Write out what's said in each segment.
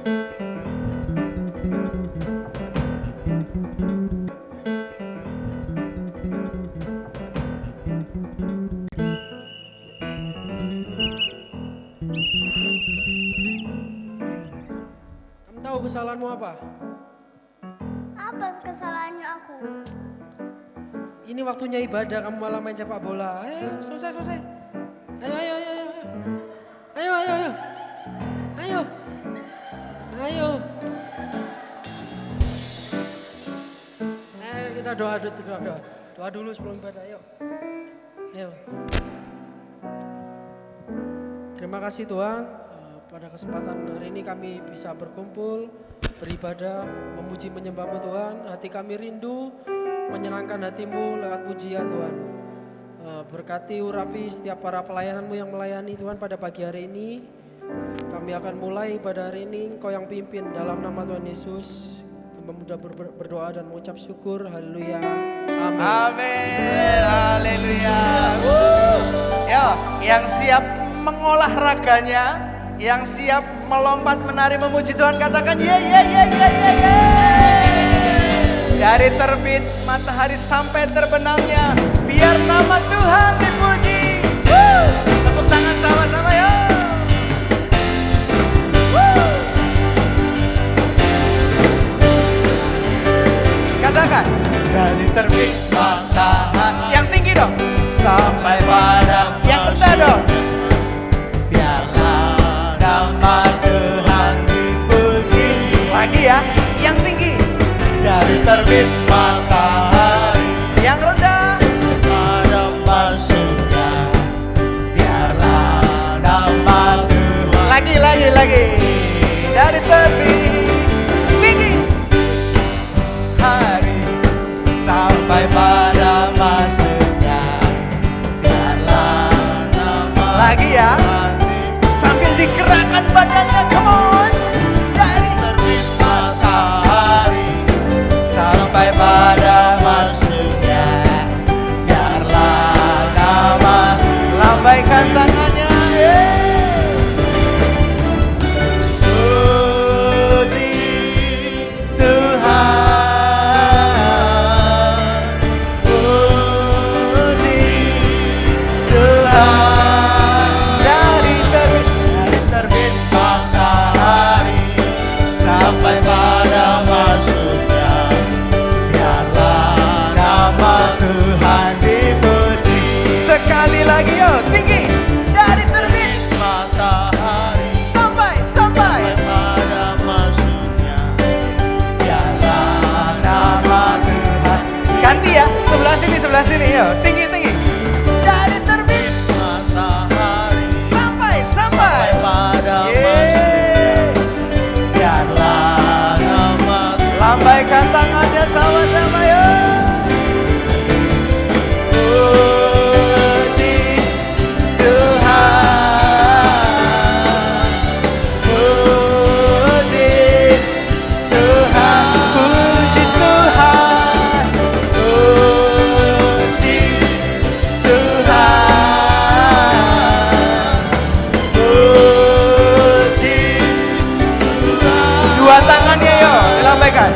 Kamu tahu kesalahanmu apa? Apa kesalahannya aku? Ini waktunya ibadah, kamu malah main sepak bola. Ayo, selesai. Ayo. Ayo, kita doa dulu sebelum ibadah. Ayo. Terima kasih Tuhan, pada kesempatan hari ini kami bisa berkumpul, beribadah, memuji menyembah-Mu Tuhan. Hati kami rindu menyenangkan hati-Mu lewat pujian Tuhan. Berkati urapi setiap para pelayan-Mu yang melayani Tuhan pada pagi hari ini. Kami akan mulai pada hari ini, Engkau yang pimpin dalam nama Tuhan Yesus. Mudah berdoa dan mengucap syukur. Haleluya. Amin. Amin. Haleluya. Yo, yang siap mengolah raganya, yang siap melompat menari memuji Tuhan, katakan ye. Dari terbit matahari sampai terbenamnya, biar nama Tuhan dipuji. Tepuk tangan sama-sama yo. Katakan, dari terbit matahari, yang tinggi dong, sampai pada yang rendah dong. Biarlah nama Tuhan dipuji. Lagi ya, yang tinggi. Dari terbit matahari, yang rendah ada masuknya. Biarlah nama Tuhan. Lagi. Dari terbit tinggi hari sampai pada masuknya. Biarlah nama. Lagi ya, sambil digerakkan badannya, come on. Dari terbit matahari sampai pada masuknya. Biarlah nama. Lambaikan tangannya. Puji Tuhan. Puji Tuhan. Dari terbit matahari sampai pada masuknya. Biarlah nama Tuhan dipuji. Sekali lagi yo, tinggi. Dari terbit matahari sampai pada masuknya. Biarlah nama Tuhan. Ganti ya, sebelah sini yo, tinggi. Dari terbit matahari sampai pada masuknya. Biarlah nama. Lambaikan tangannya sama-sama yo. Puji Tuhan. Puji Tuhan. Puji Tuhan. Puji Tuhan. Puji Tuhan. Dua tangannya yuk dilambaikan.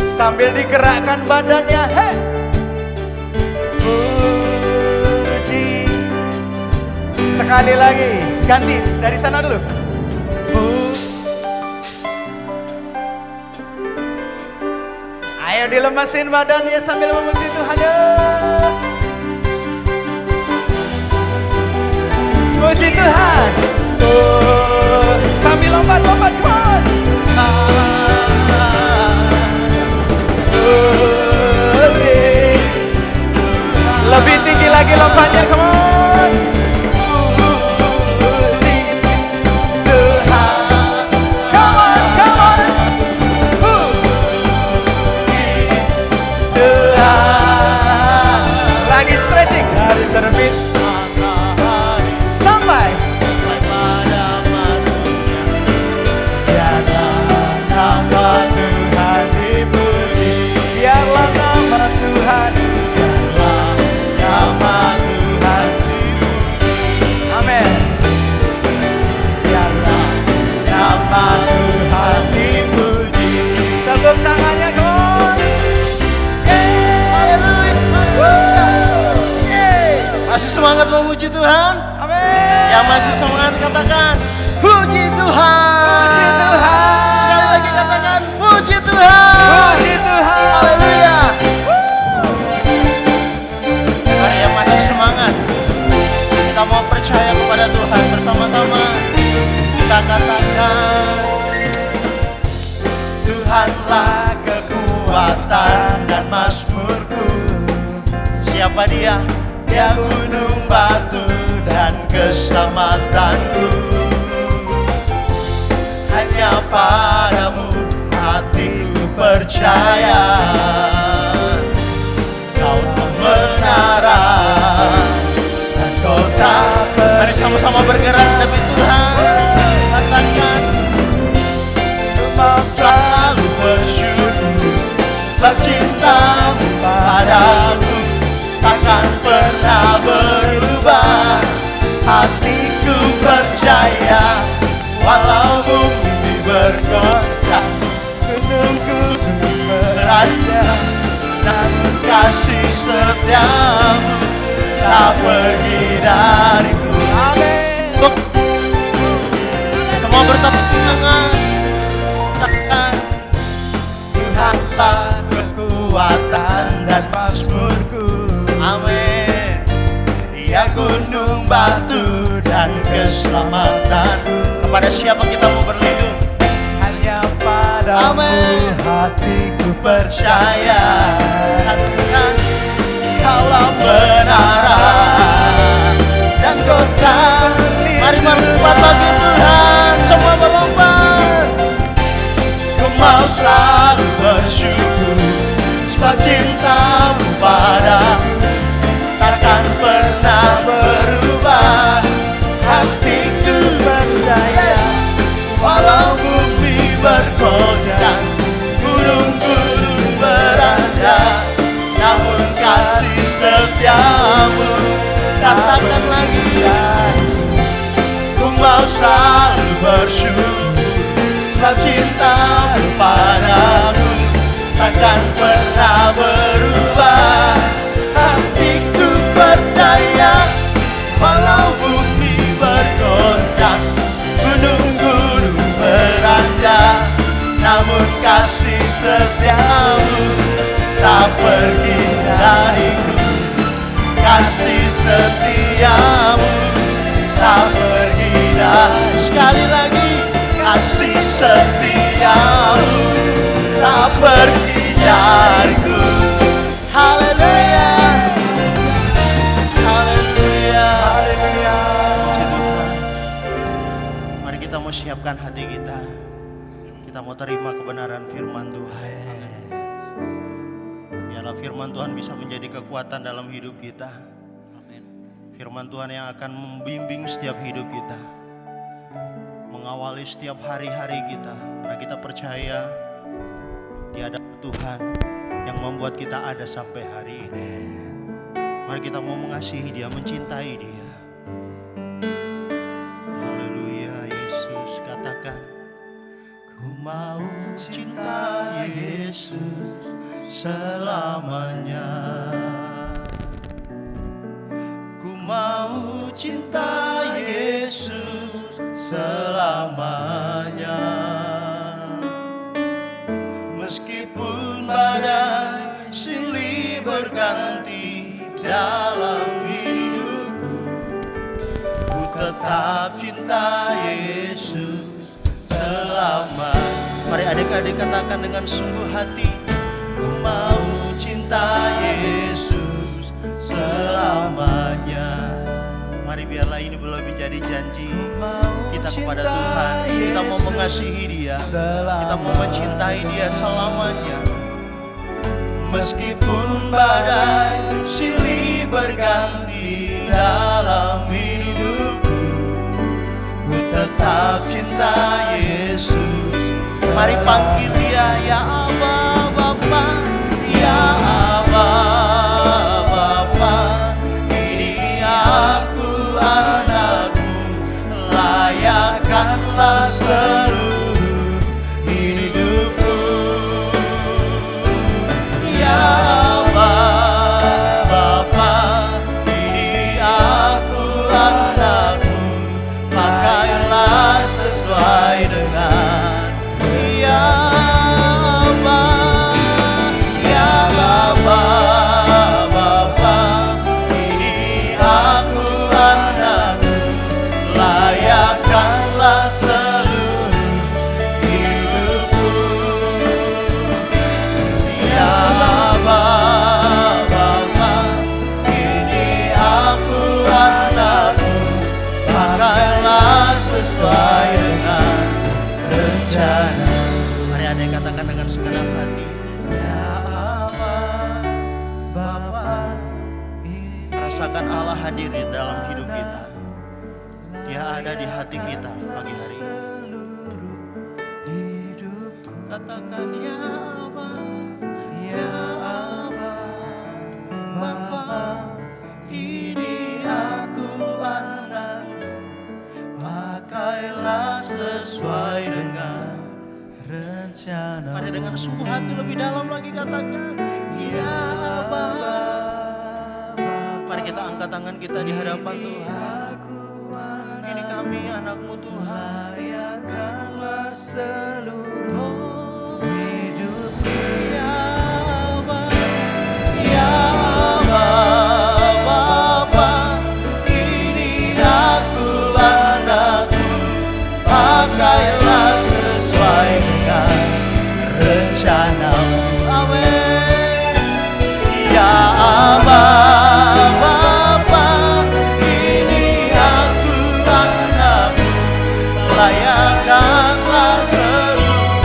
Sambil digerakkan badannya, hey. Puji. Sekali lagi, ganti dari sana dulu. Ayo dilemasin badannya sambil memuji Tuhan ya. Puji Tuhan. Sambil lompat, come on. Lebih tinggi lagi lompatnya, come on. Puji Tuhan. Come on. Puji Tuhan. Lagi stretching. Dari terbit matahari sampai puji Tuhan? Amin. Yang masih semangat katakan puji Tuhan. Puji Tuhan. Sekali lagi katakan puji Tuhan. Puji Tuhan. Haleluya. Mari yang masih semangat, kita mau percaya kepada Tuhan bersama-sama. Kita katakan Tuhanlah kekuatan dan mazmurku. Siapa dia? Dia gunung batu dan keselamatanku. Hanya padamu hatiku percaya. Kau menara dan kau tak pernah. Mari sama-sama bergerak demi Tuhan. Katakan mau selalu bersyukur sebab cintamu padaku takkan pernah berubah. Hatiku percaya walau bumi bergoncang, gunung-gunung beranjak, namun kasih setiamu tak pergi dariku. Amin. Semua bertepuk tangan. Katakan Tuhanlah kekuatan dan mazmurku. Amin. Ia gunung batu dan keselamatanku. Kepada siapa kita mau berlindung? Hanya padamu. Amin. Hatiku percaya. Katakan Kaulah menara dan kota. Mari melompat bagi Tuhan. Semua melompat. Ku mau selalu bersyukur sebab cintamu padaku takkan pernah berubah. Hatiku percaya walau bumi bergoncang, gunung-gunung beranjak, namun kasih setiamu. Katakan lagi, ku mau selalu bersyukur sebab cintamu padaku takkan pernah berubah. Hatiku percaya walau bumi bergoncang, gunung-gunung beranjak, namun kasih setiamu tak pergi dariku. Kasih setiamu tak pergi dariku. Sekali lagi, kasih setiamu tak pergi dariku. Haleluya, haleluya, haleluya. Puji Tuhan. Mari kita mau siapkan hati kita. Kita mau terima kebenaran firman Tuhan. Biarlah firman Tuhan bisa menjadi kekuatan dalam hidup kita. Firman Tuhan yang akan membimbing setiap hidup kita, mengawali setiap hari-hari kita. Karena kita percaya Dia ada Tuhan yang membuat kita ada sampai hari ini. Mari kita mau mengasihi Dia, mencintai Dia. Haleluya. Yesus katakan, ku mau cinta Yesus selamanya. Ku mau cinta Yesus selamanya. Meskipun badai silih berganti dalam hidupku, ku tetap cinta Yesus selamanya. Mari adik-adik katakan dengan sungguh hati, ku mau cinta Yesus selamanya. Mari biarlah ini belum menjadi janji kita kepada Tuhan. Kita mau mengasihi Dia, kita mau mencintai Dia selamanya. Meskipun badai silih berganti dalam hidupku, ku tetap cinta Yesus. Mari panggil Dia, ya Aba Bapa, ya Aba Bapa. Ini aku anakku, layakkanlah seluruh hidupku. Ya Aba Bapa, ini aku ada di hati kita pagi hari ini. Katakan ya Aba, ya Aba, Bapa, ini aku anakmu, pakailah sesuai dengan rencana. Mari dengan sungguh hati lebih dalam lagi katakan ya Aba. Mari kita angkat tangan kita di hadapan Tuhan. Ini kami anakmu Tuhan. Layakanlah seluruh hidupku ya Aba, ya Aba, Bapa, ini aku anakmu, pakailah sesuai dengan rencanamu. Amin. Ya Aba, Bapa, ini aku anakmu, layakanlah seluruh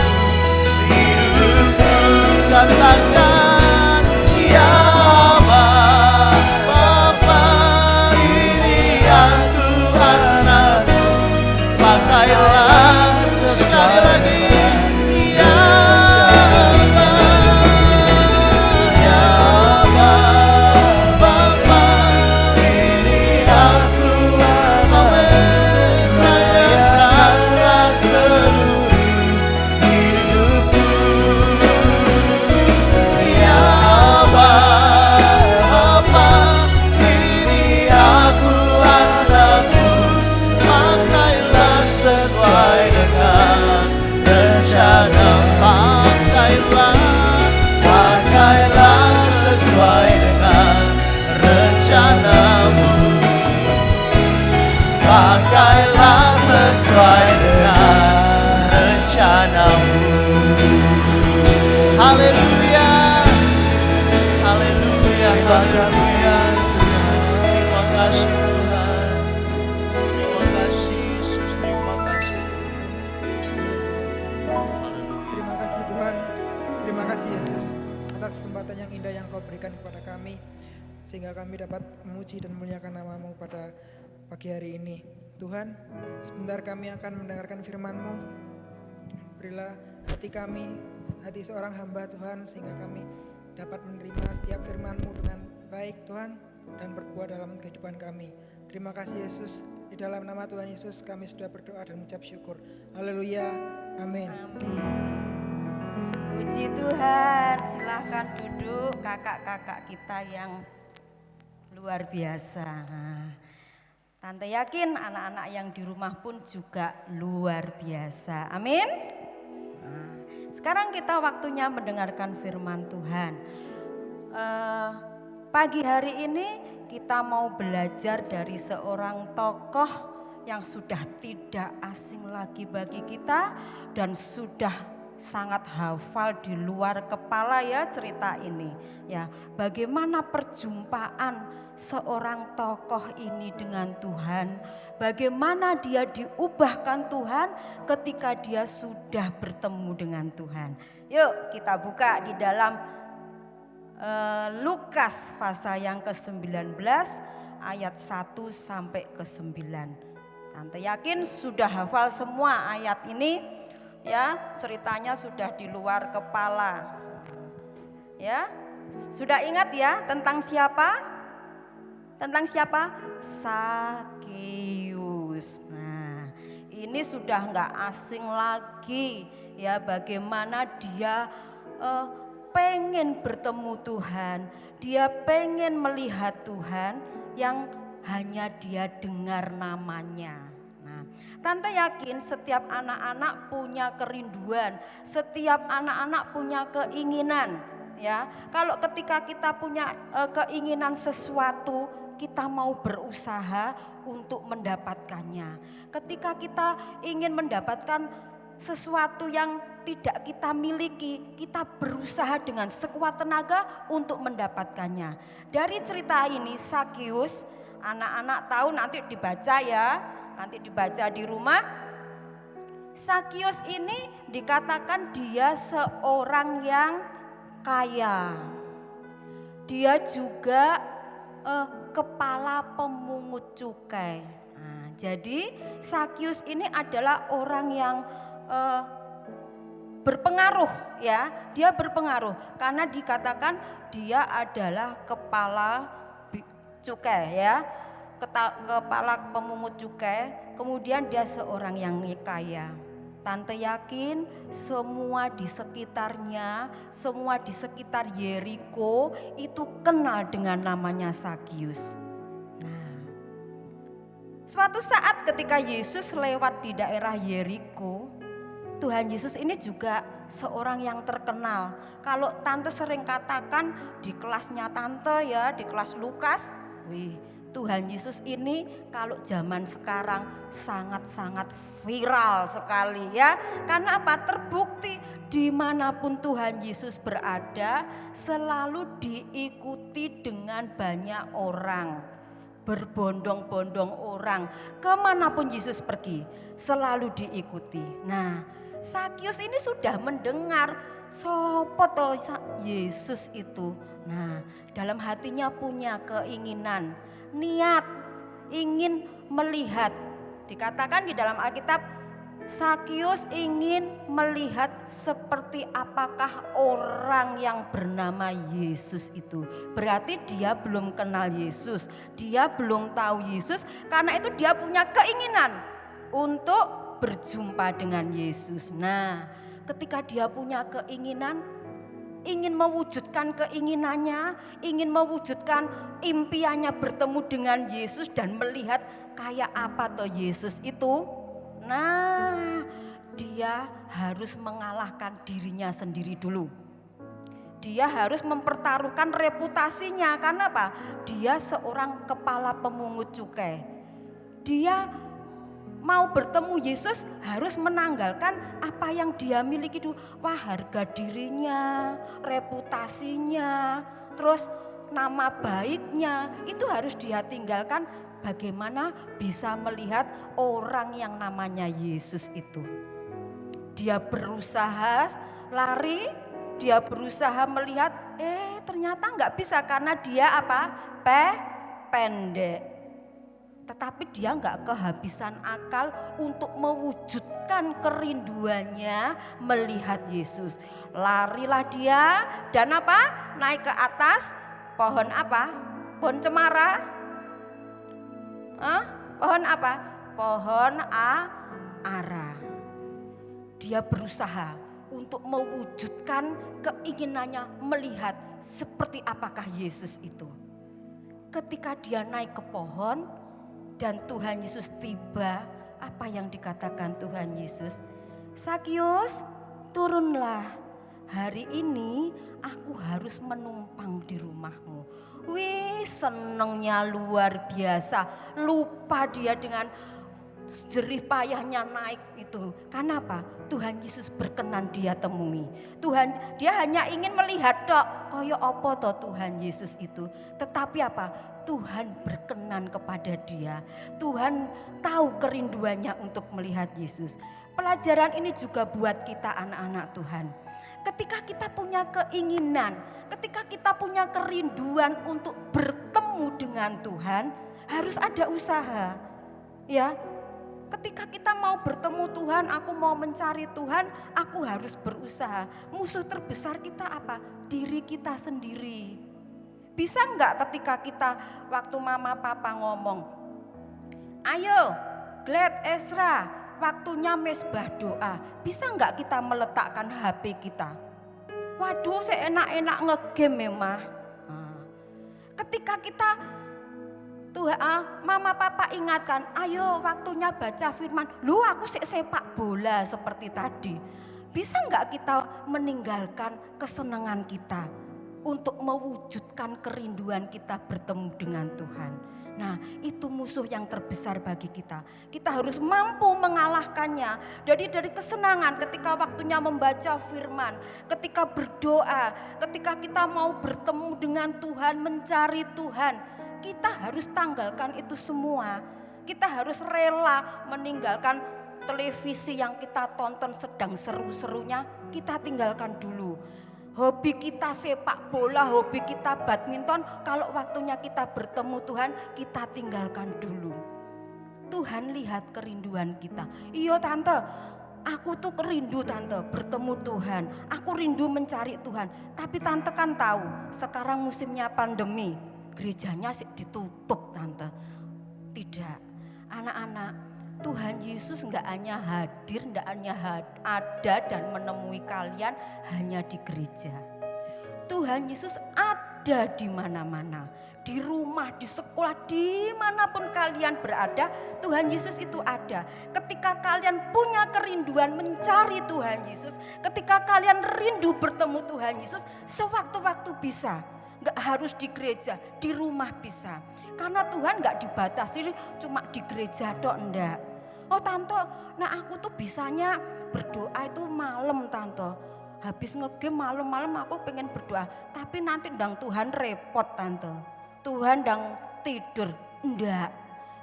hidupku. Katakan ya Aba, Bapa, ini aku anakmu, pakailah sekali lagi ya Aba, ya Aba, Bapa, ini aku anakmu, layakanlah seluruh hidupku. Ya Aba, Bapa, ini aku anakmu, pakailah sesuai dengan rencana. Pakailah sesuai dengan rencanamu. Pakailah sesuai dengan rencanamu. Haleluya, haleluya, haleluya. Terima kasih Tuhan. Terima kasih Yesus, terima kasih. Haleluya. Terima kasih Tuhan, terima kasih Yesus atas kesempatan yang indah yang Kau berikan kepada kami, sehingga kami dapat memuji dan memuliakan nama-Mu pada pagi hari ini. Tuhan, sebentar kami akan mendengarkan firman-Mu. Berilah hati kami, hati seorang hamba Tuhan, sehingga kami dapat menerima setiap firman-Mu dengan baik Tuhan, dan berbuah dalam kehidupan kami. Terima kasih Yesus, di dalam nama Tuhan Yesus kami sudah berdoa dan mengucap syukur. Haleluya, amin. Puji Tuhan, silahkan duduk kakak-kakak kita yang luar biasa. Tante yakin anak-anak yang di rumah pun juga luar biasa. Amin. Sekarang kita waktunya mendengarkan firman Tuhan. Pagi hari ini kita mau belajar dari seorang tokoh yang sudah tidak asing lagi bagi kita dan sudah sangat hafal di luar kepala ya cerita ini. Ya, bagaimana perjumpaan seorang tokoh ini dengan Tuhan, bagaimana dia diubahkan Tuhan ketika dia sudah bertemu dengan Tuhan. Yuk kita buka di dalam Lukas pasal yang ke-19 ayat 1 sampai ke-9. Tante yakin sudah hafal semua ayat ini. Ya, ceritanya sudah di luar kepala. Ya, sudah ingat ya tentang siapa? Tentang siapa? Sakeus. Nah, ini sudah nggak asing lagi ya bagaimana dia pengen bertemu Tuhan, dia pengen melihat Tuhan yang hanya dia dengar namanya. Tante yakin setiap anak-anak punya kerinduan, setiap anak-anak punya keinginan, ya. Kalau ketika kita punya keinginan sesuatu, kita mau berusaha untuk mendapatkannya. Ketika kita ingin mendapatkan sesuatu yang tidak kita miliki, kita berusaha dengan sekuat tenaga untuk mendapatkannya. Dari cerita ini Sakeus, anak-anak tahu nanti dibaca ya. Nanti dibaca di rumah. Sakeus ini dikatakan dia seorang yang kaya. Dia juga kepala pemungut cukai. Nah, jadi Sakyus ini adalah orang yang berpengaruh ya, dia berpengaruh karena dikatakan dia adalah kepala cukai ya, kepala pemungut cukai, kemudian dia seorang yang kaya. Tante yakin semua di sekitarnya, semua di sekitar Yeriko itu kenal dengan namanya Sakyus. Nah, suatu saat ketika Yesus lewat di daerah Yeriko, Tuhan Yesus ini juga seorang yang terkenal. Kalau tante sering katakan di kelasnya tante ya, di kelas Lukas, Tuhan Yesus ini kalau zaman sekarang sangat-sangat viral sekali ya. Karena apa? Terbukti dimanapun Tuhan Yesus berada selalu diikuti dengan banyak orang. Berbondong-bondong orang, kemanapun Yesus pergi selalu diikuti. Nah, Sakyus ini sudah mendengar sopo to Yesus itu. Nah, dalam hatinya punya keinginan, niat ingin melihat. Dikatakan di dalam Alkitab, Sakyus ingin melihat seperti apakah orang yang bernama Yesus itu. Berarti dia belum kenal Yesus, dia belum tahu Yesus, karena itu dia punya keinginan untuk berjumpa dengan Yesus. Nah, ketika dia punya keinginan, ingin mewujudkan keinginannya, ingin mewujudkan impiannya bertemu dengan Yesus dan melihat kayak apa toh Yesus itu. Nah, dia harus mengalahkan dirinya sendiri dulu. Dia harus mempertaruhkan reputasinya, karena apa? Dia seorang kepala pemungut cukai. Dia mau bertemu Yesus harus menanggalkan apa yang dia miliki dulu. Wah, harga dirinya, reputasinya, terus nama baiknya itu harus dia tinggalkan. Bagaimana bisa melihat orang yang namanya Yesus itu? Dia berusaha lari, dia berusaha melihat, ternyata nggak bisa karena dia apa? Pendek. Tetapi dia nggak kehabisan akal untuk mewujudkan kerinduannya melihat Yesus. Larilah dia dan apa? Naik ke atas pohon apa? Pohon cemara? Pohon apa? Pohon ara. Dia berusaha untuk mewujudkan keinginannya melihat seperti apakah Yesus itu. Ketika dia naik ke pohon, dan Tuhan Yesus tiba, apa yang dikatakan Tuhan Yesus? Sakyus, turunlah. Hari ini aku harus menumpang di rumahmu. Wih, senengnya luar biasa. Lupa dia dengan jerih payahnya naik itu. Karena apa? Tuhan Yesus berkenan dia temui. Dia hanya ingin melihat tok, koyo opo toh Tuhan Yesus itu. Tetapi apa? Tuhan berkenan kepada dia. Tuhan tahu kerinduannya untuk melihat Yesus. Pelajaran ini juga buat kita anak-anak Tuhan. Ketika kita punya keinginan, ketika kita punya kerinduan untuk bertemu dengan Tuhan, harus ada usaha. Ya, ketika kita mau bertemu Tuhan, aku mau mencari Tuhan, aku harus berusaha. Musuh terbesar kita apa? Diri kita sendiri. Bisa enggak ketika kita waktu mama papa ngomong, ayo Glad Ezra, waktunya mesbah doa. Bisa enggak kita meletakkan HP kita? Waduh, saya enak-enak ngegame ya mah. Ketika kita mama papa ingatkan, ayo waktunya baca firman. Lu aku sepak bola seperti tadi. Bisa enggak kita meninggalkan kesenangan kita untuk mewujudkan kerinduan kita bertemu dengan Tuhan? Nah, itu musuh yang terbesar bagi kita. Kita harus mampu mengalahkannya. Jadi dari kesenangan ketika waktunya membaca firman, ketika berdoa, ketika kita mau bertemu dengan Tuhan, mencari Tuhan, kita harus tanggalkan itu semua. Kita harus rela meninggalkan televisi yang kita tonton sedang seru-serunya, kita tinggalkan dulu. Hobi kita sepak bola, hobi kita badminton, kalau waktunya kita bertemu Tuhan, kita tinggalkan dulu. Tuhan lihat kerinduan kita. Iya tante, aku tuh rindu tante bertemu Tuhan. Aku rindu mencari Tuhan. Tapi tante kan tahu sekarang musimnya pandemi. Gerejanya sih ditutup tante. Tidak, anak-anak, Tuhan Yesus nggak hanya hadir, nggak hanya ada dan menemui kalian hanya di gereja. Tuhan Yesus ada di mana-mana, di rumah, di sekolah, dimanapun kalian berada, Tuhan Yesus itu ada. Ketika kalian punya kerinduan mencari Tuhan Yesus, ketika kalian rindu bertemu Tuhan Yesus, sewaktu-waktu bisa. Gak harus di gereja, di rumah bisa. Karena Tuhan gak dibatasi cuma di gereja dok, enggak. Oh tante, nah aku tuh bisanya berdoa itu malam tante. Habis ngegame malam-malam aku pengen berdoa. Tapi nanti ndang Tuhan repot tante. Tuhan ndang tidur, enggak.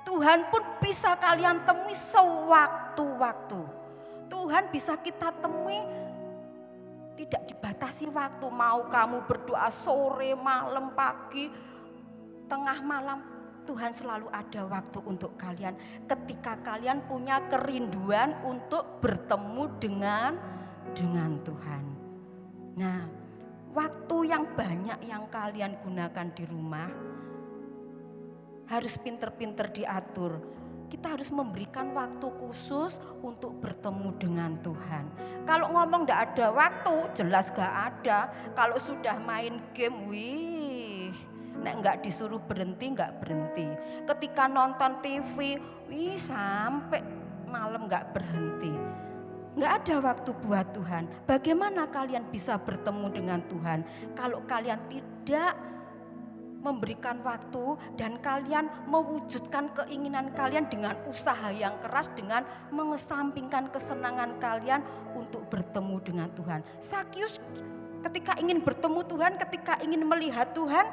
Tuhan pun bisa kalian temui sewaktu-waktu. Tuhan bisa kita temui tidak dibatasi waktu. Mau kamu berdoa sore, malam, pagi, tengah malam, Tuhan selalu ada waktu untuk kalian. Ketika kalian punya kerinduan untuk bertemu dengan Tuhan. Nah, waktu yang banyak yang kalian gunakan di rumah harus pinter-pinter diatur. Kita harus memberikan waktu khusus untuk bertemu dengan Tuhan. Kalau ngomong gak ada waktu, jelas gak ada. Kalau sudah main game, nek gak disuruh berhenti, gak berhenti. Ketika nonton TV, sampai malam gak berhenti. Gak ada waktu buat Tuhan. Bagaimana kalian bisa bertemu dengan Tuhan kalau kalian tidak memberikan waktu dan kalian mewujudkan keinginan kalian dengan usaha yang keras, dengan mengesampingkan kesenangan kalian untuk bertemu dengan Tuhan. Sakyus ketika ingin bertemu Tuhan, ketika ingin melihat Tuhan,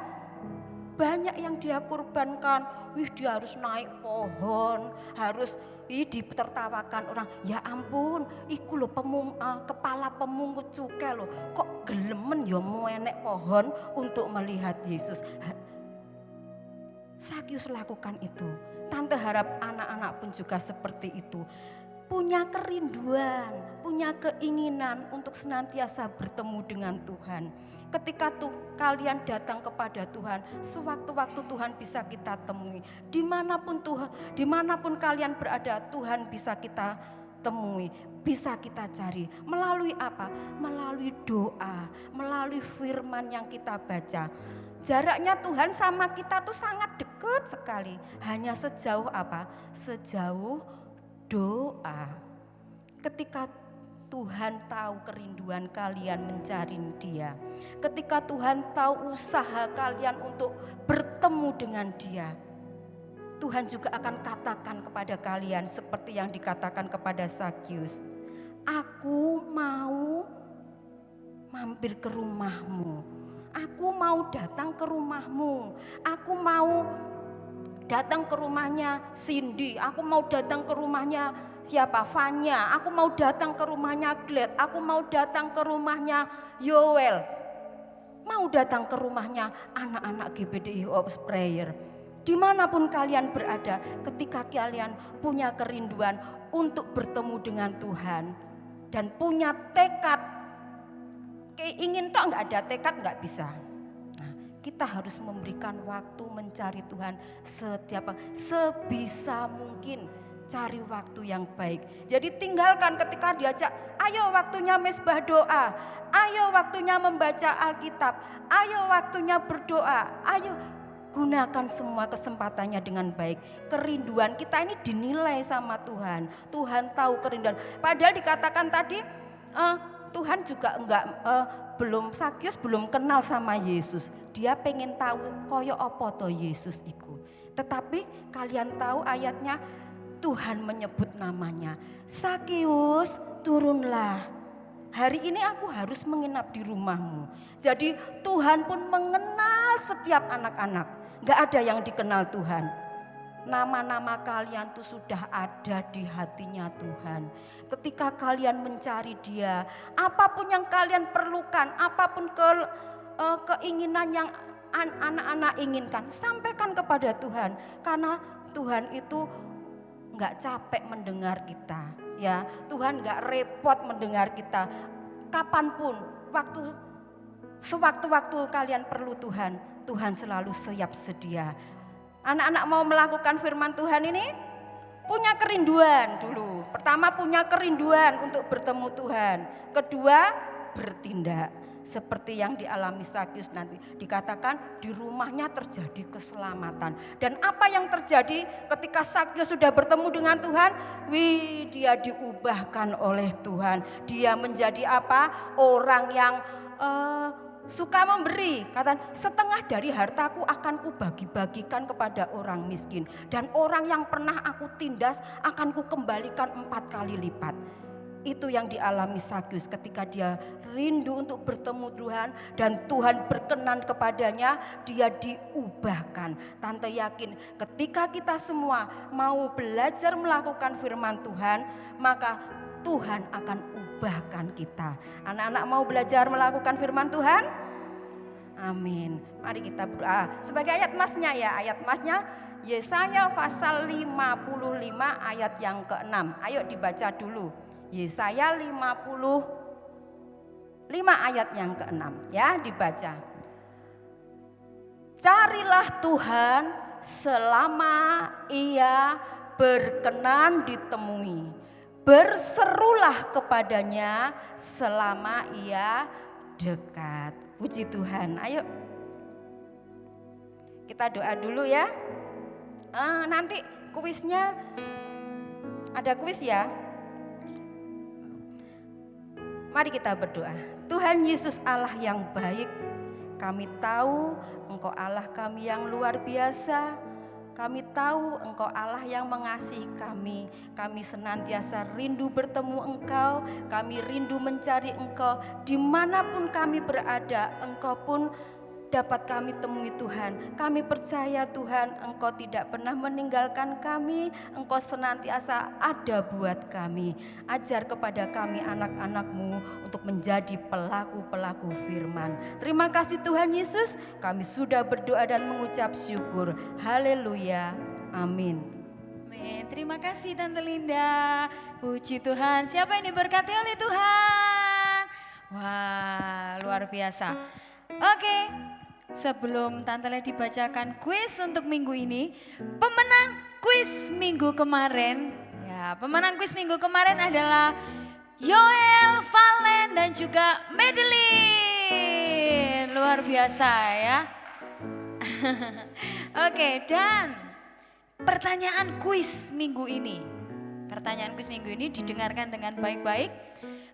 banyak yang dia korbankan. Dia harus naik pohon, harus ditertawakan orang. Ya ampun, iku lho kepala pemungut cukai lho. Kok gelemen ya mau enek pohon untuk melihat Yesus. Sakyus lakukan itu. Tante harap anak-anak pun juga seperti itu. Punya kerinduan, punya keinginan untuk senantiasa bertemu dengan Tuhan. Ketika kalian datang kepada Tuhan, sewaktu-waktu Tuhan bisa kita temui. Dimanapun kalian berada, Tuhan bisa kita temui, bisa kita cari. Melalui apa? Melalui doa, melalui firman yang kita baca. Jaraknya Tuhan sama kita tuh sangat dekat sekali. Hanya sejauh apa? Sejauh doa. Ketika Tuhan tahu kerinduan kalian mencari Dia. Ketika Tuhan tahu usaha kalian untuk bertemu dengan Dia. Tuhan juga akan katakan kepada kalian seperti yang dikatakan kepada Sakyus. Aku mau mampir ke rumahmu. Aku mau datang ke rumahmu. Aku mau datang ke rumahnya Cindy. Aku mau datang ke rumahnya siapa? Fanya. Aku mau datang ke rumahnya Glad. Aku mau datang ke rumahnya Yoel. Mau datang ke rumahnya anak-anak GBDI of Prayer. Dimanapun kalian berada, ketika kalian punya kerinduan untuk bertemu dengan Tuhan dan punya tekad, ingin tok nggak ada tekad nggak bisa. Nah, kita harus memberikan waktu mencari Tuhan sebisa mungkin. Cari waktu yang baik. Jadi tinggalkan ketika diajak, ayo waktunya mesbah doa, ayo waktunya membaca Alkitab, ayo waktunya berdoa, ayo gunakan semua kesempatannya dengan baik. Kerinduan kita ini dinilai sama Tuhan. Tuhan tahu kerinduan. Padahal dikatakan tadi Tuhan juga Sakyus belum kenal sama Yesus. Dia pengen tahu koyo apa to Yesus iku. Tetapi kalian tahu ayatnya, Tuhan menyebut namanya. Sakyus, turunlah. Hari ini aku harus menginap di rumahmu. Jadi Tuhan pun mengenal setiap anak-anak. Gak ada yang dikenal Tuhan. Nama-nama kalian tuh sudah ada di hatinya Tuhan. Ketika kalian mencari Dia, apapun yang kalian perlukan, apapun keinginan yang anak-anak inginkan, sampaikan kepada Tuhan. Karena Tuhan itu nggak capek mendengar kita. Ya, Tuhan nggak repot mendengar kita. Kapanpun, sewaktu-waktu kalian perlu Tuhan, Tuhan selalu siap sedia. Anak-anak mau melakukan firman Tuhan ini, punya kerinduan dulu. Pertama punya kerinduan untuk bertemu Tuhan. Kedua bertindak. Seperti yang dialami Sakyus nanti. Dikatakan di rumahnya terjadi keselamatan. Dan apa yang terjadi ketika Sakyus sudah bertemu dengan Tuhan? Dia diubahkan oleh Tuhan. Dia menjadi apa? Orang yang suka memberi. Kata, setengah dari hartaku akan kubagi-bagikan kepada orang miskin. Dan orang yang pernah aku tindas akan kukembalikan 4 kali lipat. Itu yang dialami Sakyus ketika dia rindu untuk bertemu Tuhan dan Tuhan berkenan kepadanya, dia diubahkan. Tante yakin ketika kita semua mau belajar melakukan firman Tuhan, maka Tuhan akan ubahkan kita. Anak-anak mau belajar melakukan firman Tuhan? Amin. Mari kita berdoa. Sebagai ayat masnya ya, ayat masnya Yesaya pasal 55 ayat yang ke-6. Ayo dibaca dulu. Yesaya 55 ayat yang ke-6 ya, dibaca. Carilah Tuhan selama ia berkenan ditemui. Berserulah kepadanya selama ia dekat. Puji Tuhan. Ayo kita doa dulu ya. Nanti kuisnya ada kuis ya. Mari kita berdoa. Tuhan Yesus Allah yang baik, kami tahu Engkau Allah kami yang luar biasa. Kami tahu Engkau Allah yang mengasihi kami. Kami senantiasa rindu bertemu Engkau. Kami rindu mencari Engkau. Dimanapun kami berada, Engkau pun dapat kami temui Tuhan. Kami percaya Tuhan Engkau tidak pernah meninggalkan kami. Engkau senantiasa ada buat kami. Ajar kepada kami anak-anak-Mu untuk menjadi pelaku-pelaku firman. Terima kasih Tuhan Yesus. Kami sudah berdoa dan mengucap syukur. Haleluya. Amin. Amin. Terima kasih Tante Linda. Puji Tuhan. Siapa yang diberkati oleh Tuhan? Wah, luar biasa. Oke. Sebelum Tante Le dibacakan kuis untuk minggu ini, pemenang kuis minggu kemarin, ya pemenang kuis minggu kemarin adalah Yoel, Valen dan juga Madeline. Luar biasa ya. Oke, dan pertanyaan kuis minggu ini. Pertanyaan kuis minggu ini didengarkan dengan baik-baik.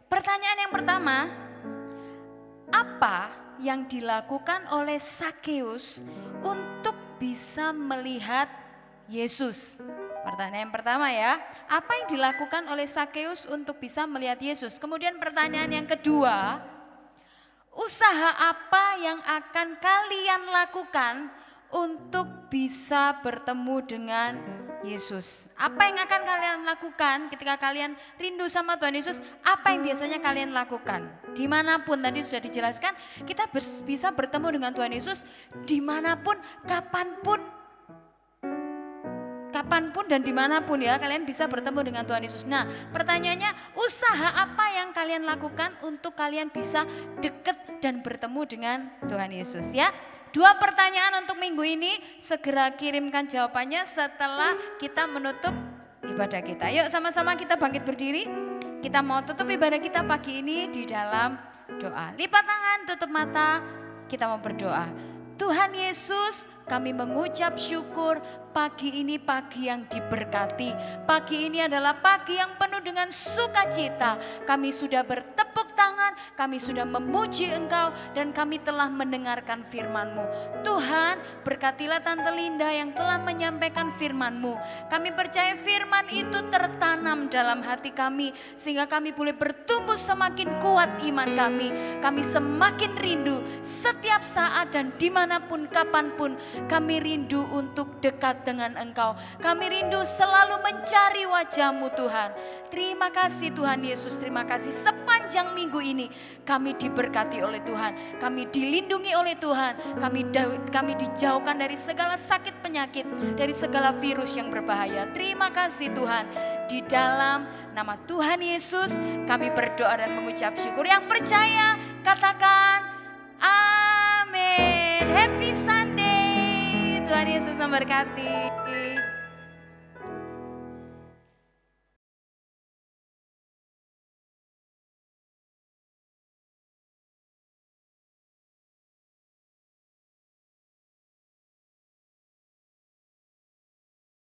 Pertanyaan yang pertama, apa yang dilakukan oleh Sakeus untuk bisa melihat Yesus? Pertanyaan yang pertama ya, apa yang dilakukan oleh Sakeus untuk bisa melihat Yesus? Kemudian pertanyaan yang kedua, usaha apa yang akan kalian lakukan untuk bisa bertemu dengan Yesus? Apa yang akan kalian lakukan ketika kalian rindu sama Tuhan Yesus? Apa yang biasanya kalian lakukan? Dimanapun tadi sudah dijelaskan, kita bisa bertemu dengan Tuhan Yesus dimanapun, kapanpun dan dimanapun ya, kalian bisa bertemu dengan Tuhan Yesus. Nah, pertanyaannya, usaha apa yang kalian lakukan untuk kalian bisa deket dan bertemu dengan Tuhan Yesus ya? 2 pertanyaan untuk minggu ini, segera kirimkan jawabannya setelah kita menutup ibadah kita. Yuk sama-sama kita bangkit berdiri. Kita mau tutup ibadah kita pagi ini di dalam doa. Lipat tangan, tutup mata, kita mau berdoa. Tuhan Yesus, kami mengucap syukur pagi ini pagi yang diberkati. Pagi ini adalah pagi yang penuh dengan sukacita. Kami sudah bertepuk tangan, kami sudah memuji Engkau dan kami telah mendengarkan firman-Mu. Tuhan, berkatilah Tante Linda yang telah menyampaikan firman-Mu. Kami percaya firman itu tertanam dalam hati kami sehingga kami boleh bertumbuh semakin kuat iman kami. Kami semakin rindu setiap saat dan dimanapun kapanpun Kami rindu untuk dekat dengan Engkau. Kami rindu selalu mencari wajah-Mu Tuhan. Terima kasih Tuhan Yesus, terima kasih sepanjang minggu ini kami diberkati oleh Tuhan. Kami dilindungi oleh Tuhan. Kami dijauhkan dari segala sakit penyakit, dari segala virus yang berbahaya. Terima kasih Tuhan. Di dalam nama Tuhan Yesus kami berdoa dan mengucap syukur. Yang percaya katakan amin. Happy Sunday. Tuhan Yesus memberkati.